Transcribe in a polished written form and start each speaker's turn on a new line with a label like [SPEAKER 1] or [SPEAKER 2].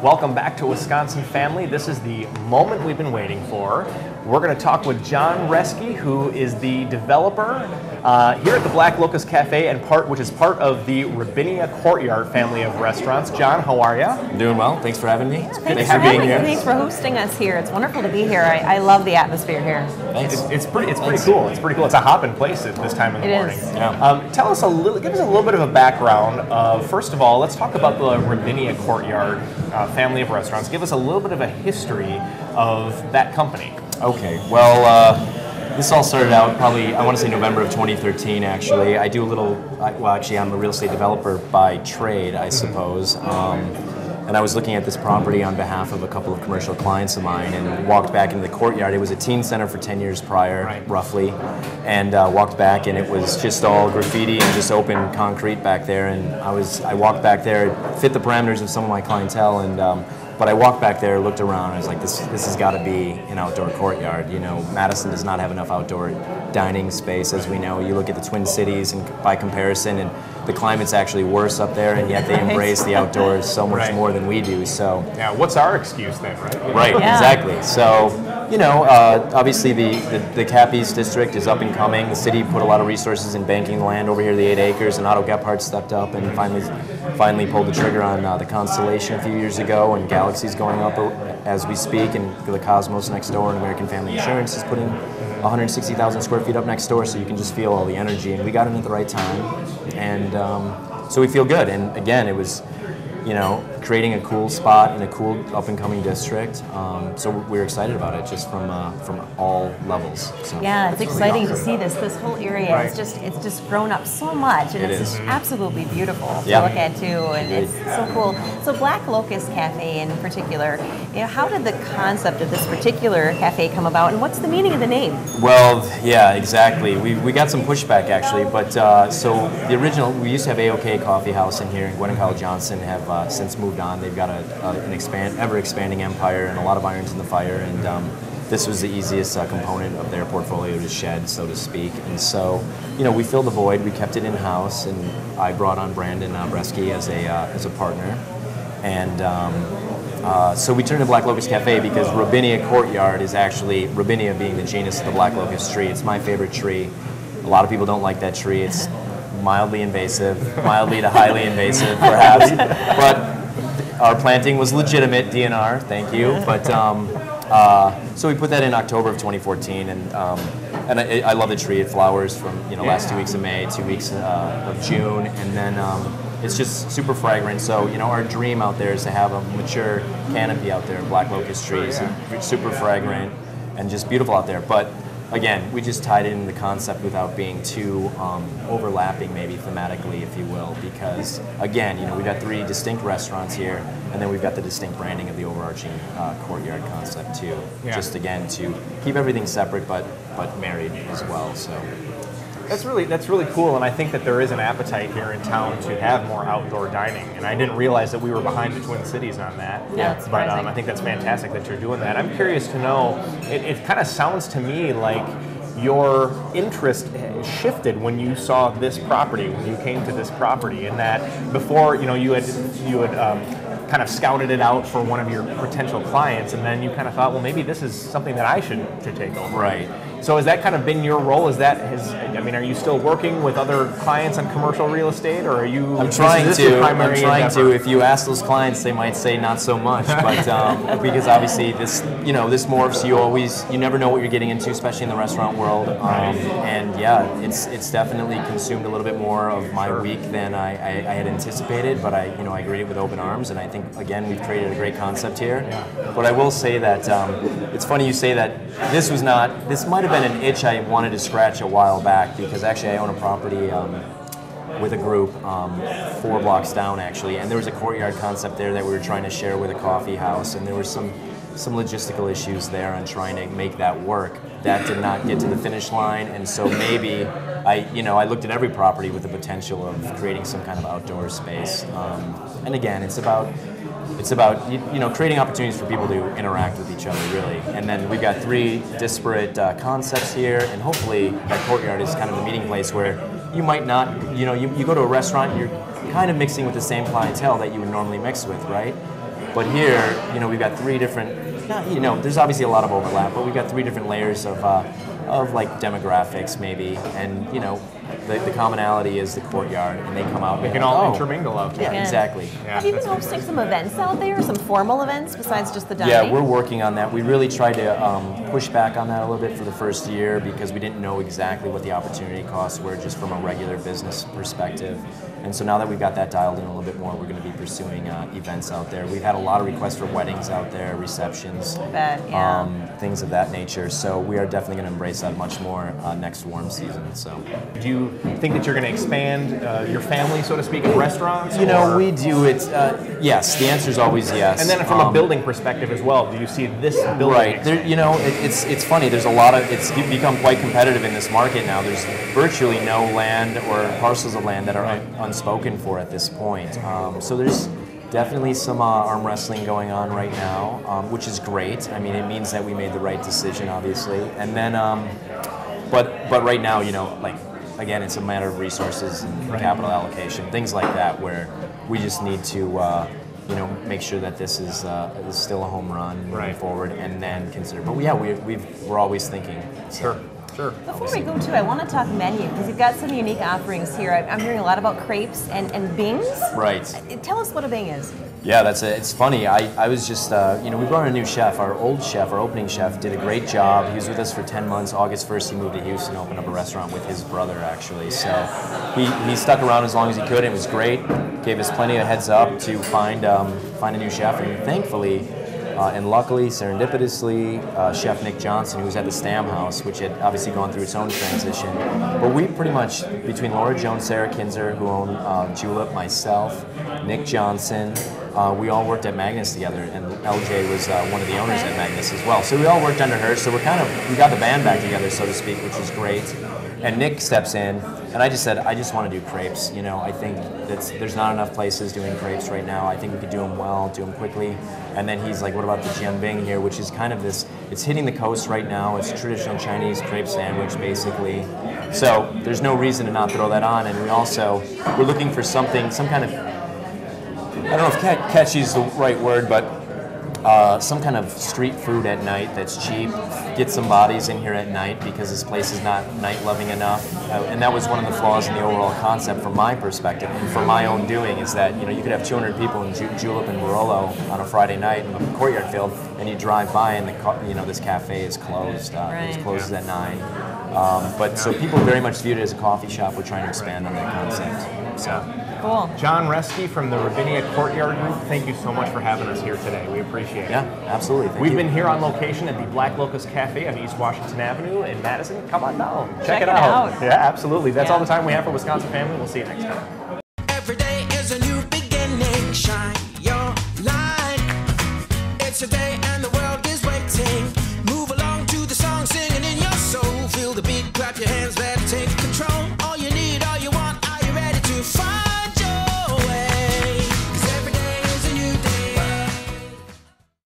[SPEAKER 1] Welcome back to Wisconsin Family. This is the moment we've been waiting for. We're going to talk with John Reske, who is the developer here at the Black Locust Cafe, and which is part of the Robinia Courtyard family of restaurants. John, how are you?
[SPEAKER 2] I'm doing well. Thanks for having me.
[SPEAKER 3] Thanks for being here. Thanks for hosting us here. It's wonderful to be here. I love the atmosphere here.
[SPEAKER 2] Thanks.
[SPEAKER 1] It's pretty cool. It's pretty cool. It's a hopping place at this time in the morning.
[SPEAKER 3] Is.
[SPEAKER 2] Yeah.
[SPEAKER 1] Give us a little bit of a background of, first of all, let's talk about the Robinia Courtyard family of restaurants. Give us a little bit of a history of that company.
[SPEAKER 2] Okay. Well, this all started out probably, I want to say November of 2013, actually. I do a little, well, actually, I'm a real estate developer by trade, I suppose. And I was looking at this property on behalf of a couple of commercial clients of mine and walked back into the Courtyard. It was a teen center for 10 years prior, roughly. And walked back and it was just all graffiti and just open concrete back there. And I walked back there, it fit the parameters of some of my clientele. And but I walked back there, looked around, and I was like, this has got to be an outdoor courtyard. You know, Madison does not have enough outdoor dining space, as we know. You look at the Twin Cities, and by comparison, and the climate's actually worse up there, and yet they embrace the outdoors so much more than we do. So
[SPEAKER 1] yeah, what's our excuse then, right?
[SPEAKER 2] Right, exactly. So, you know, obviously the Cap East district is up and coming. The city put a lot of resources in banking the land over here, the 8 acres, and Otto Gephardt stepped up and finally pulled the trigger on the Constellation a few years ago, and Galaxy's going up as we speak, and the Cosmos next door, and American Family Insurance is putting 160,000 square feet up next door, so you can just feel all the energy, and we got in at the right time, and so we feel good. And again, it was, you know, creating a cool spot in a cool up-and-coming district. So we're excited about it, just from all levels. So
[SPEAKER 3] yeah, it's exciting to see this whole area. It's just grown up so much, and it's just absolutely beautiful to look at too, and it's so cool. So Black Locust Cafe in particular, you know, how did the concept of this particular cafe come about, and what's the meaning of the name?
[SPEAKER 2] Well, yeah, exactly. We got some pushback actually, but so the original, we used to have A-OK Coffee House in here, and Gwen and Kyle Johnson have since moved on. They've got an ever-expanding empire and a lot of irons in the fire, and this was the easiest component of their portfolio to shed, so to speak. And so, you know, we filled the void. We kept it in-house, and I brought on Brandon Reske as a partner. And so we turned to Black Locust Cafe because Robinia Courtyard is actually, Robinia being the genus of the Black Locust tree. It's my favorite tree. A lot of people don't like that tree. It's mildly invasive, mildly to highly invasive, perhaps. But our planting was legitimate, DNR, thank you. But so we put that in October of 2014, and I love the tree. It flowers from last 2 weeks of May, 2 weeks of June, and then it's just super fragrant. So our dream out there is to have a mature canopy out there, Black Locust trees, super fragrant and just beautiful out there. But again, we just tied in the concept without being too overlapping, maybe thematically, if you will, because again, we've got 3 distinct restaurants here, and then we've got the distinct branding of the overarching courtyard concept too. Yeah. Just again to keep everything separate, but married as well. So
[SPEAKER 1] that's really cool, and I think that there is an appetite here in town to have more outdoor dining, and I didn't realize that we were behind the Twin Cities on that.
[SPEAKER 3] Yeah,
[SPEAKER 1] but I think that's fantastic that you're doing that. I'm curious to know, it kind of sounds to me like your interest shifted when you saw this property, when you came to this property, and that before you had kind of scouted it out for one of your potential clients, and then you kind of thought, well, maybe this is something that I should take over.
[SPEAKER 2] Right.
[SPEAKER 1] So has that kind of been your role? Are you still working with other clients on commercial real estate, or are you?
[SPEAKER 2] I'm trying to. If you ask those clients, they might say not so much, but because obviously this morphs. You never know what you're getting into, especially in the restaurant world. And yeah, it's definitely consumed a little bit more of my week than I had anticipated. But I greet it with open arms, and I think again we've created a great concept here. Yeah. But I will say that it's funny you say that this might have been an itch I wanted to scratch a while back, because actually I own a property with a group 4 blocks down actually, and there was a courtyard concept there that we were trying to share with a coffee house, and there were some logistical issues there on trying to make that work. That did not get to the finish line, and so maybe I looked at every property with the potential of creating some kind of outdoor space. And again, it's about creating opportunities for people to interact with each other, really. And then we've got 3 disparate concepts here, and hopefully that courtyard is kind of the meeting place where you might not, you go to a restaurant, you're kind of mixing with the same clientele that you would normally mix with, right? But here, you know, we've got three different, you know, there's obviously a lot of overlap, but we've got three different layers of like demographics maybe, and you know, the commonality is the Courtyard, and they come out.
[SPEAKER 1] They can all intermingle out there.
[SPEAKER 2] Yeah, exactly.
[SPEAKER 3] Yeah, have you been hosting some events out there, some formal events besides just the dining?
[SPEAKER 2] Yeah, we're working on that. We really tried to push back on that a little bit for the first year because we didn't know exactly what the opportunity costs were just from a regular business perspective. And so now that we've got that dialed in a little bit more, we're going to be pursuing events out there. We've had a lot of requests for weddings out there, receptions, things of that nature. So we are definitely going to embrace that much more next warm season. So,
[SPEAKER 1] do you think that you're going to expand your family, so to speak, in restaurants?
[SPEAKER 2] You know, we do it. Yes, the answer is always yes.
[SPEAKER 1] And then from a building perspective as well, do you see this building?
[SPEAKER 2] Right. There, you know, it's funny. There's a lot of it's become quite competitive in this market now. There's virtually no land or parcels of land that are unspoken for at this point. So there's definitely some arm wrestling going on right now, which is great. I mean, it means that we made the right decision, obviously. And then, but right now, you know, like again, it's a matter of resources and capital allocation, things like that, where we just need to, you know, make sure that this is still a home run moving forward, and then consider. But yeah, we're always thinking. So.
[SPEAKER 1] Sure.
[SPEAKER 3] Before we go to, I want to talk menu because you've got some unique offerings here. I'm hearing a lot about crepes and bings.
[SPEAKER 2] Right.
[SPEAKER 3] Tell us what a bing is.
[SPEAKER 2] Yeah, it's funny. I was just, you know, we brought in a new chef. Our old chef, our opening chef, did a great job. He was with us for 10 months. August 1st, he moved to Houston, opened up a restaurant with his brother, actually. So he stuck around as long as he could. It was great. Gave us plenty of heads up to find a new chef, and thankfully, and luckily, serendipitously, Chef Nick Johnson, who was at the Stam House, which had obviously gone through its own transition. But we pretty much, between Laura Jones, Sarah Kinzer, who owned Julep, myself, Nick Johnson, we all worked at Magnus together, and LJ was one of the owners at Magnus as well. So we all worked under her, so we got the band back together, so to speak, which was great. And Nick steps in, and I just said, I just want to do crepes. You know, I think there's not enough places doing crepes right now. I think we could do them well, do them quickly. And then he's like, what about the jianbing here, which is kind of this, it's hitting the coast right now. It's a traditional Chinese crepe sandwich, basically. So there's no reason to not throw that on. And we're looking for something, some kind of, I don't know if catchy is the right word, but some kind of street food at night that's cheap. Get some bodies in here at night because this place is not night-loving enough. And that was one of the flaws in the overall concept from my perspective and from my own doing, is that, you know, you could have 200 people in Julep and Barolo on a Friday night in the Courtyard field, and you drive by and this cafe is closed. It closes at 9. So people very much viewed it as a coffee shop. We're trying to expand on that concept. So.
[SPEAKER 3] Cool.
[SPEAKER 1] John Reske from the Robinia Courtyard Group, thank you so much for having us here today. We appreciate it.
[SPEAKER 2] Yeah, absolutely.
[SPEAKER 1] We've been here on location at the Black Locust Cafe on East Washington Avenue in Madison. Come on down. Check it out. Yeah, absolutely. That's all the time we have for Wisconsin Family. We'll see you next time.
[SPEAKER 4] Every day is a new beginning. Shine your light. It's a day and the world is waiting. Move along to the song, singing in your soul. Feel the beat, clap your hands, let